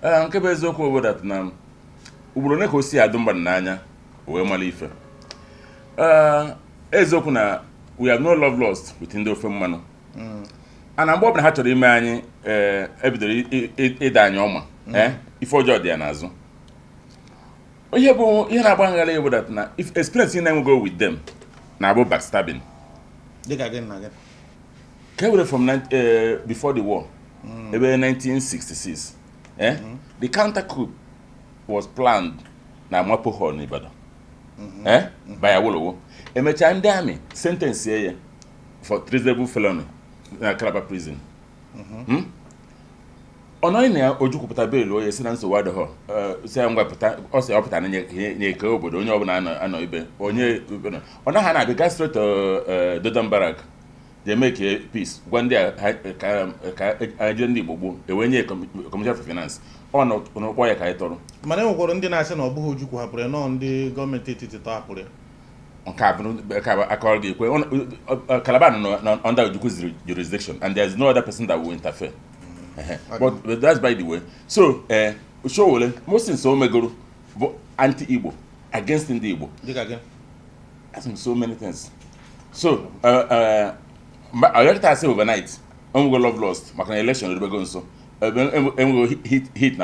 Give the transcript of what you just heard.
nke bụ eziokwu obodo that na ugboro ne ka o si adụ mba n'anya wee mara ife eziokwu na we have no love lost with ndị ofe mmanụ ana mgbe ọbụla ha chọrọ ime anyị ebidoro ịda anyị ọma ife ọjọọ dị ya n'azụ ihe na-agba nghala ya bụ that na if experience ị na-enwego with them na-abụ backstabbing Came from before the war, about 1966. The counter coup was planned na Mwapo Hall in Ibadan. By Awolowo. Emecha ndị army sentence here for treasonable felony in Calabar prison. Onoyi na Ojukwu bail o yesi na nso wado ho. Say ngwa pụta o say opụta na nye ke obodo onye ọbụla anọ ibe. Onye ona ha na be gas straight to Dodon Barrack. They make a peace. One day, I Ndigbo, a one-year commercial for finance. Or not, on why I told. Madame Gorandi National of Bujuku have on the government to Tapore. On Carbon, I call the Calaban under Juku's jurisdiction, and there's no other person that will interfere. But that's by the way. So, show most in so many anti-Igbo against Ndigbo. That's so many things. So, I let her say overnight. I'm going to love lost. My election will be going so. I'm going to hit.